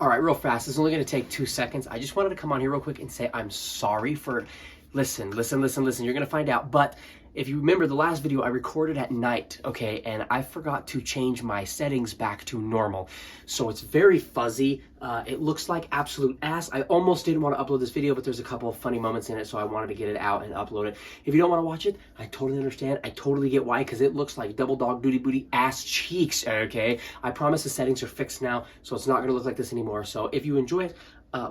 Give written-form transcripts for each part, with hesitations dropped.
All right, real fast. This is only going to take 2 seconds. I just wanted to come on here real quick and say I'm sorry for... Listen. You're going to find out. But if you remember the last video, I recorded at night, okay? And I forgot to change my settings back to normal. So it's very fuzzy. It looks like absolute ass. I almost didn't want to upload this video, but there's a couple of funny moments in it, so I wanted to get it out and upload it. If you don't want to watch it, I totally understand. I totally get why, because it looks like double dog duty booty ass cheeks, okay? I promise the settings are fixed now, so it's not going to look like this anymore. So if you enjoy it,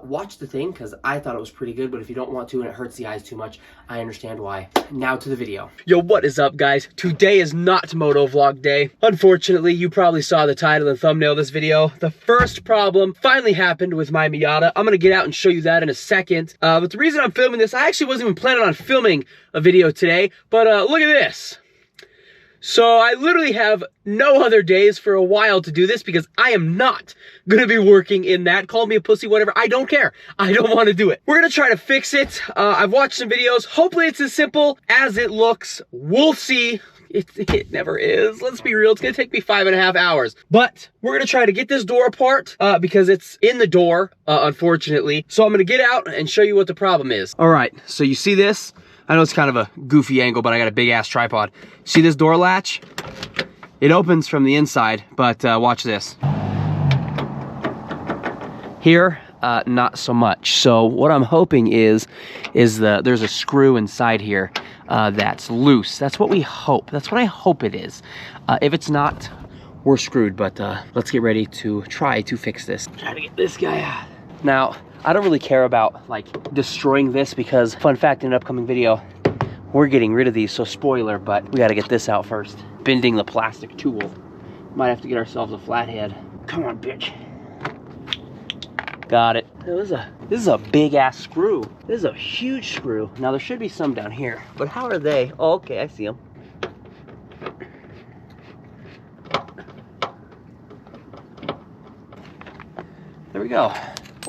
watch the thing, because I thought it was pretty good, but if you don't want to and it hurts the eyes too much, I understand why. Now to the video. Yo, what is up, guys? Today is not Moto Vlog day. Unfortunately, you probably saw the title and thumbnail of this video. The first problem finally happened with my Miata. I'm gonna get out and show you that in a second. But the reason I'm filming this, I actually wasn't even planning on filming a video today, but look at this. So I literally have no other days for a while to do this because I am not going to be working in that. Call me a pussy, whatever. I don't care. I don't want to do it. We're going to try to fix it. I've watched some videos. Hopefully it's as simple as it looks. We'll see. It never is. Let's be real. It's going to take me 5.5 hours. But we're going to try to get this door apart because it's in the door, unfortunately. So I'm going to get out and show you what the problem is. All right. So you see this? I know it's kind of a goofy angle, but I got a big ass tripod. See this door latch? It opens from the inside, but watch this. Here, not so much. So what I'm hoping is there's a screw inside here that's loose. That's what we hope. That's what I hope it is. If it's not, we're screwed, but let's get ready to try to fix this. Try to get this guy out. Now, I don't really care about like destroying this because, fun fact, in an upcoming video, we're getting rid of these, so spoiler, but we got to get this out first. Bending the plastic tool. Might have to get ourselves a flathead. Come on, bitch. Got it. This is a big ass screw. This is a huge screw. Now there should be some down here, but how are they? Oh, okay, I see them. There we go.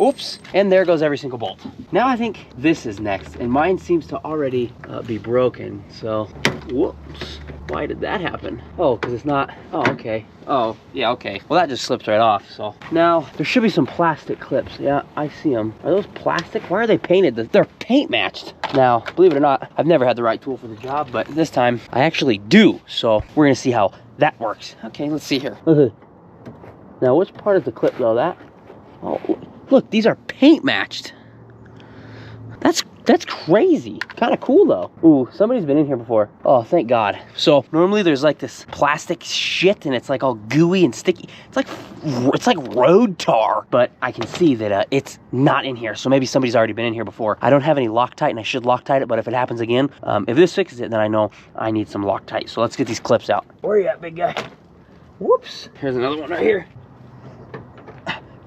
Oops, and there goes every single bolt. Now I think this is next, and mine seems to already be broken, so, whoops. Why did that happen? Oh, because it's not, oh, okay. Oh, yeah, okay. Well, that just slipped right off, so. Now, there should be some plastic clips. Yeah, I see them. Are those plastic? Why are they painted? They're paint matched. Now, believe it or not, I've never had the right tool for the job, but this time I actually do, so we're gonna see how that works. Okay, let's see here. Now, which part is the clip, though? That? Oh, look, these are paint matched. That's crazy. Kind of cool though. Ooh, somebody's been in here before. Oh, thank God. So normally there's like this plastic shit and it's like all gooey and sticky. It's like road tar, but I can see that it's not in here. So maybe somebody's already been in here before. I don't have any Loctite and I should Loctite it, but if it happens again, if this fixes it, then I know I need some Loctite. So let's get these clips out. Where you at, big guy? Whoops. Here's another one right here.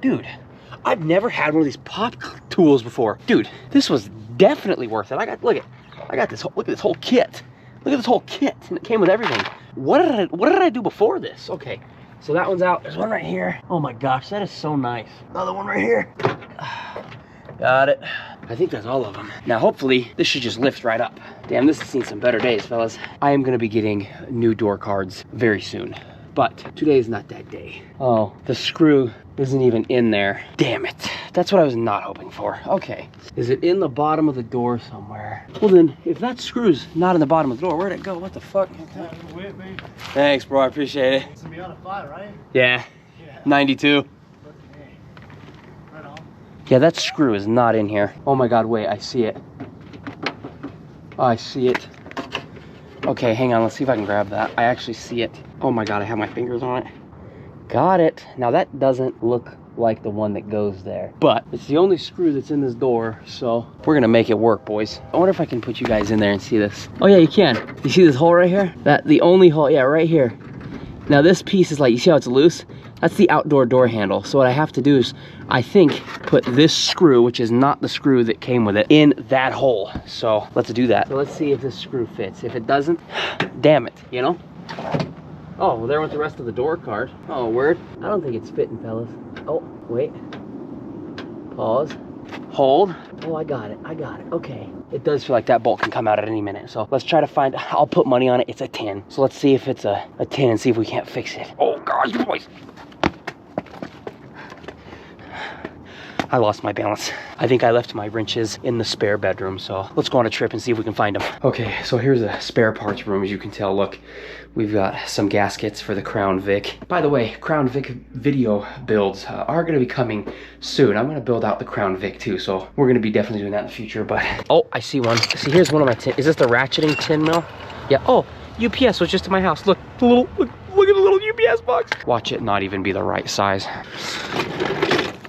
Dude, I've never had one of these pop tools before. Dude, this was definitely worth it. Look at this whole kit. Look at this whole kit, and it came with everything. What did I do before this? Okay, so that one's out. There's one right here. Oh my gosh, that is so nice. Another one right here. Got it. I think that's all of them. Now, hopefully, this should just lift right up. Damn, this has seen some better days, fellas. I am gonna be getting new door cards very soon, but today is not that day. Oh, the screw isn't even in there. Damn it. That's what I was not hoping for. Okay. Is it in the bottom of the door somewhere? Well then, if that screw's not in the bottom of the door, where'd it go? What the fuck? Thanks, bro. I appreciate it. It's a Miata 5, right? Yeah. 92. Right on. Yeah, that screw is not in here. Oh my God, wait. I see it. Oh, I see it. Okay, hang on. Let's see if I can grab that. I actually see it. Oh my God, I have my fingers on it. Got it. Now that doesn't look like the one that goes there, but it's the only screw that's in this door, so we're gonna make it work, boys. I wonder if I can put you guys in there and see this. Oh yeah, you can. You see this hole right here? The only hole, yeah, right here. Now this piece is like, you see how it's loose? That's the outdoor door handle. So what I have to do is, I think, put this screw, which is not the screw that came with it, in that hole. So let's do that. So let's see if this screw fits. If it doesn't, damn it, you know? Oh, well, there went the rest of the door card. Oh, word. I don't think it's fitting, fellas. Oh, wait. Pause. Hold. Oh, I got it. I got it. Okay. It does feel like that bolt can come out at any minute. So let's try to find, I'll put money on it. It's a 10. So let's see if it's a 10 and see if we can't fix it. Oh, gosh, boys. I lost my balance. I think I left my wrenches in the spare bedroom, so let's go on a trip and see if we can find them. Okay, so here's a spare parts room. As you can tell, look, we've got some gaskets for the Crown Vic. By the way, Crown Vic video builds are gonna be coming soon. I'm gonna build out the Crown Vic too, so we're gonna be definitely doing that in the future, but... Oh, I see one. See, here's one of my tin. Is this the ratcheting tin mill? Yeah, oh, UPS was just in my house. Look, look at the little UPS box. Watch it not even be the right size.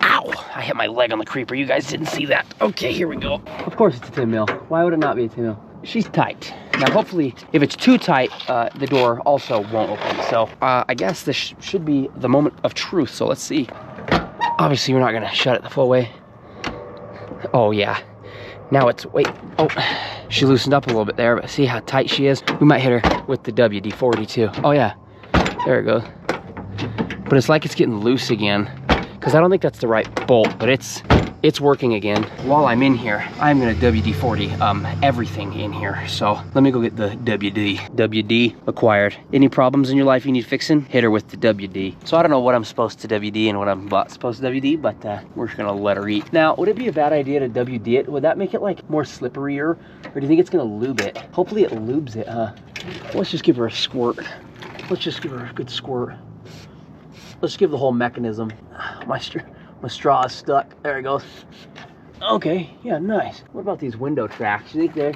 Ow, I hit my leg on the creeper. You guys didn't see that. Okay, here we go. Of course it's a tin mill. Why would it not be a tin mill? She's tight. Now, hopefully, if it's too tight, the door also won't open. So, I guess this should be the moment of truth. So let's see. Obviously, we're not gonna shut it the full way. Oh, yeah. Now it's, wait, oh, she loosened up a little bit there, but see how tight she is? We might hit her with the WD-40 too. Oh yeah, there it goes. But it's like it's getting loose again, because I don't think that's the right bolt, but it's working again. While I'm in here, I'm gonna WD-40 everything in here. So let me go get the WD. WD acquired. Any problems in your life you need fixing? Hit her with the WD. So I don't know what I'm supposed to WD and what I'm not supposed to WD, but we're just gonna let her eat. Now, would it be a bad idea to WD it? Would that make it like more slipperier? Or do you think it's gonna lube it? Hopefully it lubes it, huh? Let's just give her a squirt. Let's just give her a good squirt. Let's give the whole mechanism. My straw is stuck. There it goes. Okay, yeah, nice. What about these window tracks? You think they're...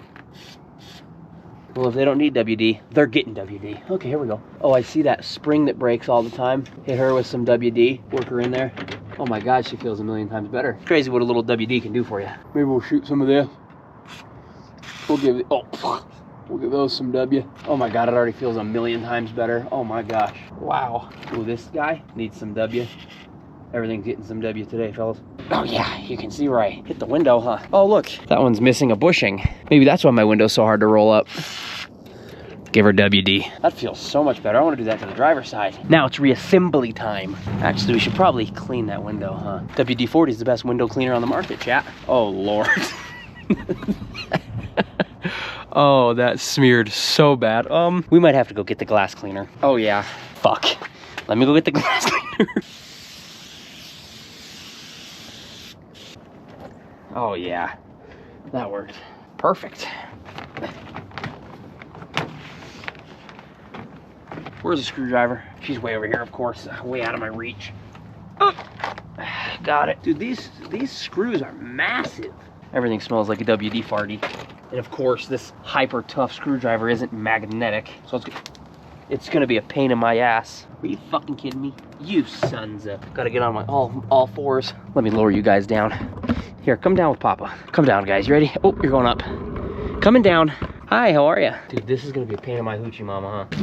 Well, if they don't need WD, they're getting WD. Okay, here we go. Oh, I see that spring that breaks all the time. Hit her with some WD. Work her in there. Oh my God, she feels a million times better. Crazy what a little WD can do for you. Maybe we'll shoot some of this. We'll give it... Oh, we'll give those some W. Oh my God, it already feels a million times better. Oh my gosh. Wow. Ooh, this guy needs some W. Everything's getting some W today, fellas. Oh yeah, you can see where I hit the window, huh? Oh look, that one's missing a bushing. Maybe that's why my window's so hard to roll up. Give her WD. That feels so much better. I want to do that to the driver's side. Now it's reassembly time. Actually, we should probably clean that window, huh? WD-40 is the best window cleaner on the market, chat. Oh Lord. Oh, that smeared so bad. We might have to go get the glass cleaner. Oh yeah, fuck. Let me go get the glass cleaner. Oh yeah, that worked. Perfect. Where's the screwdriver? She's way over here, of course, way out of my reach. Oh, got it. Dude, these screws are massive. Everything smells like a WD-40. And of course, this hyper tough screwdriver isn't magnetic, so it's gonna be a pain in my ass. Are you fucking kidding me? You sons of... Gotta get on my all fours. Let me lower you guys down. Here, come down with Papa. Come down, guys. You ready? Oh, you're going up. Coming down. Hi, how are you? Dude, this is gonna be a pain in my hoochie mama, huh?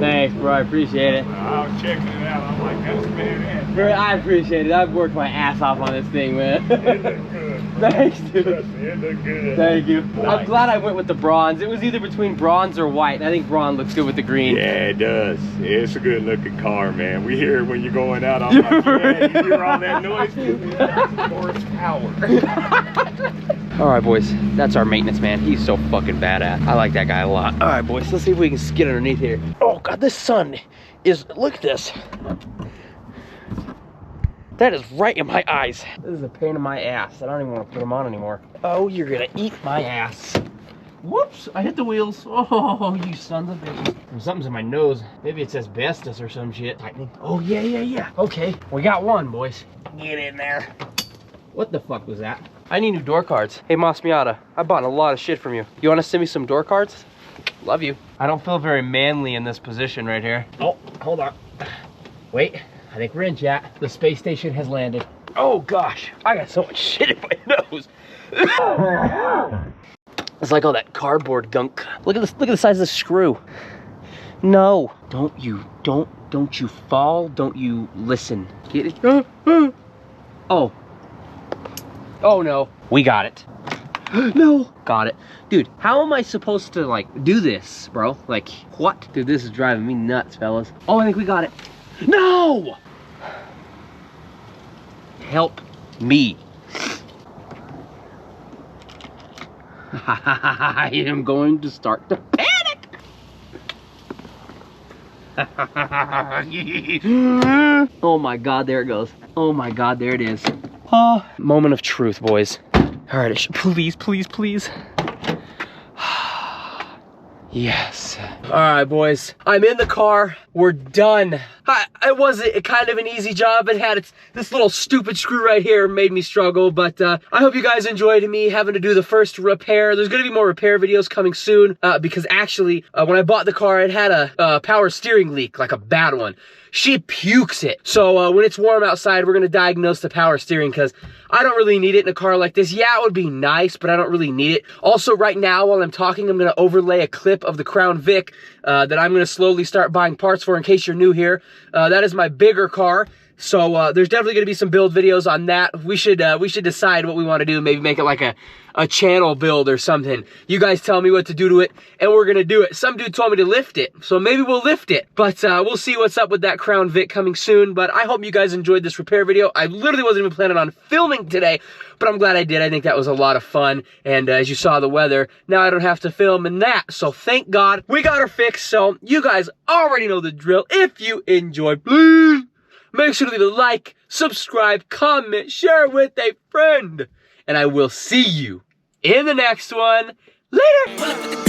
Thanks, bro. I appreciate it. I was checking it out. I'm like, that's badass. Bro, I appreciate it. I've worked my ass off on this thing, man. It looked good. Thanks, dude. It looked good. Thank you. Nice. I'm glad I went with the bronze. It was either between bronze or white. I think bronze looks good with the green. Yeah, it does. It's a good looking car, man. We hear it when you're going out. I'm like, yeah, you hear all that noise? That's horsepower. All right, boys. That's our maintenance man. He's so fucking badass. I like that guy a lot. All right, boys. Let's see if we can get underneath here. Oh, God, this sun is... Look at this. That is right in my eyes. This is a pain in my ass. I don't even want to put them on anymore. Oh, you're gonna eat my ass. Whoops, I hit the wheels. Oh, you sons of bitches. Something's in my nose. Maybe it's asbestos or some shit. Tightening. Oh, yeah. Okay, we got one, boys. Get in there. What the fuck was that? I need new door cards. Hey, Mas Miata, I bought a lot of shit from you. You want to send me some door cards? Love you. I don't feel very manly in this position right here. Oh, hold on. Wait. I think we're in, chat. The space station has landed. Oh gosh, I got so much shit in my nose. It's like all that cardboard gunk. Look at this. Look at the size of the screw. No, don't you fall. Don't you listen. Get it? Oh. Oh no, we got it. No, got it. Dude, how am I supposed to like do this, bro? Like what? Dude, this is driving me nuts, fellas. Oh, I think we got it. No! Help me. I am going to start to panic. Oh my God, there it goes. Oh my God, there it is. Moment of truth, boys. All right, please, please, please. Yes. All right, boys. I'm in the car. We're done. It was kind of an easy job. It had this little stupid screw right here made me struggle, but I hope you guys enjoyed me having to do the first repair. There's going to be more repair videos coming soon because actually, when I bought the car, it had a power steering leak, like a bad one. She pukes it. So when it's warm outside, we're going to diagnose the power steering because I don't really need it in a car like this. Yeah, it would be nice, but I don't really need it. Also, right now, while I'm talking, I'm going to overlay a clip of the Crown Vic that I'm going to slowly start buying parts for in case you're new here. That is my bigger car. So there's definitely going to be some build videos on that. We should decide what we want to do. Maybe make it like a channel build or something. You guys tell me what to do to it, and we're going to do it. Some dude told me to lift it, so maybe we'll lift it. But we'll see what's up with that Crown Vic coming soon. But I hope you guys enjoyed this repair video. I literally wasn't even planning on filming today, but I'm glad I did. I think that was a lot of fun. And as you saw the weather, now I don't have to film in that. So thank God we got her fixed. So you guys already know the drill. If you enjoyed, please make sure to leave a like, subscribe, comment, share with a friend. And I will see you in the next one. Later!